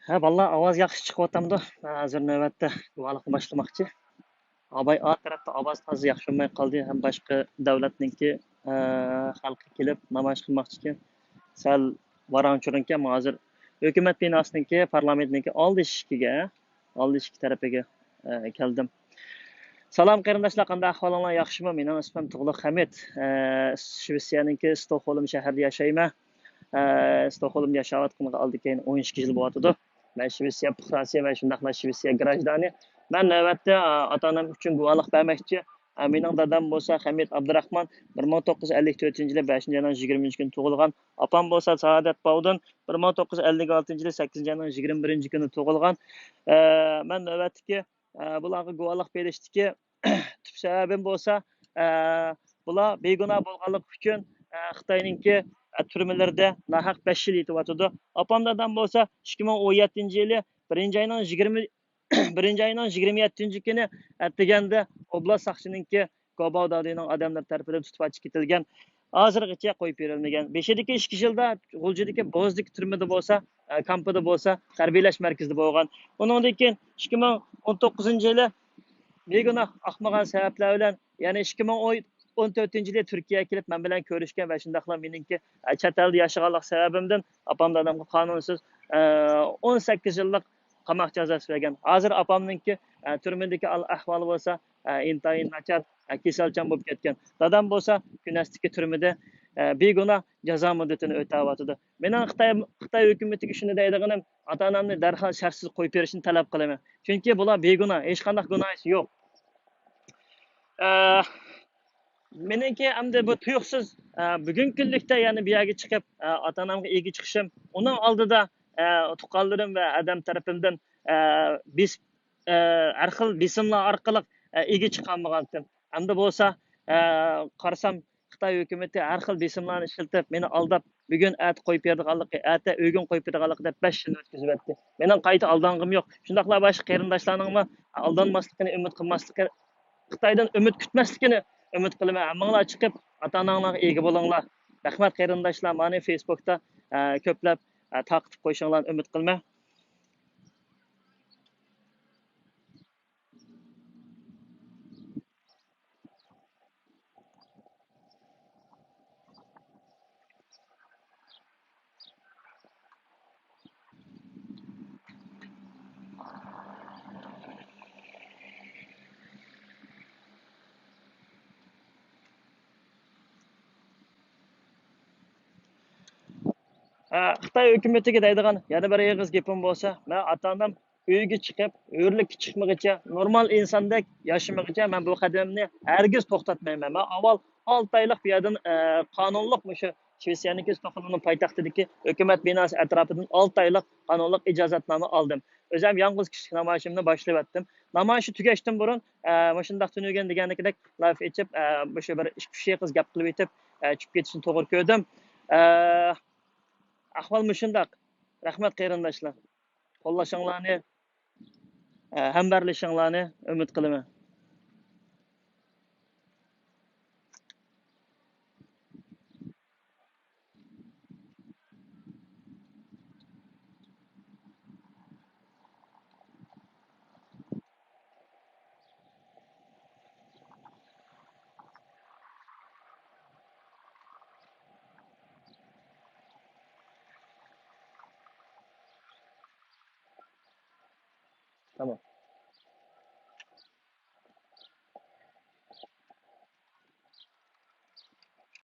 Ha, vallahi ovoz yaxshi chiqyaptimdi. Hozir navbatda guvallikni boshlamoqchi. Abay o tarafda ovoz toza yaxshi bo'lmay qoldi. Ham boshqa davlatniki xalqi kelib namoyish qilmoqchi ekan. Sal varanchurinkan hozir hukumat binosiniki, parlamentniki oldi eshigi tarafiga keldim. Salom qarindoshlar, qanday ahvolinglar? Yaxshimi? Mening ismim Tug'luq Hamid. Shvetsiyaniki Stokholm shahrida yashayman. Stokholmda yashayotganimga oldi keyin 12 yil bo'lyapti. Ben Şvetsiya puhrasi ve şundaqla Şvetsiya grajdani. Ben navbatda ota-onam uchun guvohlik bermoqchi. Mening dadam bo'lsa Hamid Abdurahmon 1954-yili 5-oyning 20 kuni tug'ilgan. Opam bo'lsa Saodat Bovdin 1956-yili 8-oyning 21 kuni tug'ilgan. Men navbatdagi bularga guvohlik berishdiki tüp sebebim bo'lsa bular begunoh bo'lganlik uchun Xitoyninki türmelerdə nahaq 5 yil yetyapti. Opam dadam bo'lsa 2017-yili 1-oyning 27 kuni deganda oblast saqchininki Gobododining odamlar tarafidan tutib ochib ketilgan. Hozirgacha qo'yib berilmagan. 5-dagi 2 yilda G'uljidagi Bo'zdagi turmada bo'lsa, kampida bo'lsa, tarbiyalash markazida bo'lgan. Undan keyin 2019-yili begunoh ahmoqan sabablar bilan, ya'ni 2014-yili Turkiyaga kelib men bilan ko'rishgan va shundaqla meningki chet elda yashaganlik sababimdan opam dadamga qonunsiz 18 yillik qamoq jazosi bergan. Hozir opamninki turmadagi ahvoli bo'lsa intayin nachar, kasalchan bo'lib ketgan. Dadam bo'lsa Kunastiki turmada begunoh jazo muddatini o'tayotdi. Mening Xitoy hukumatiga shuni deydiganim, ota-onamni darhol shartsiz qo'yib berishni talab qilaman. Chunki bular begunoh, hech qanday gunohi yo'q. Meniki endi bu tuyuqsiz bugun kunlikda yani bir yerga chiqib ota-onamga ega chiqishim, uning oldida tuqqanlarim va adam tarafimdan har xil besimlar orqali ega chiqolmagandim. Endi bo'lsa qarasam Xitoy hukumati har xil besimlarni ishlatib meni aldab bugun qo'yib berdiganligi, o'yin qo'yib berdiganligi deb 5 yil o'tkazib o'tdi. Mening qayta aldang'im yo'q. Shundaqla boshqa qarindoshlarning aldanmasligini umid qilmasligini, Xitoydan umid kutmasligini umid qilaman. Hammanglar chiqib ota-onanglarga ega bo'linglar. Rahmat qarindoshlar, meni Facebookda ko'plab taqib qo'yishinglarni umid qilaman. Xitoy hukumatiga deydigan yana bir eg'iz gapim bo'lsa, men ota-onam uyga chiqib, o'rlikka chiqmaguncha, normal insondek yashamaguncha men bu qadamni hargiz to'xtatmayman. Men avval 6 oylik bu yerdan qonunliq shu Shvetsiyaniki Stokholmning poytaxtidagi hukumat binosi atrofidan 6 oylik qonunliq ijozatnoma oldim. O'zim yolg'iz kichik namoyishimni boshlab o'tdim. Namoyish tugashdan burun shundaq tunugan degandek live etib, o'sha bir 2-3 qiz gap qilib etib, chiqib ketishni to'g'ri ko'rdim. Ahvol shundaq. Rahmat qarindoshlar. Qo'llashinglarni, hamdardlashinglarni umid qilaman. Tamam.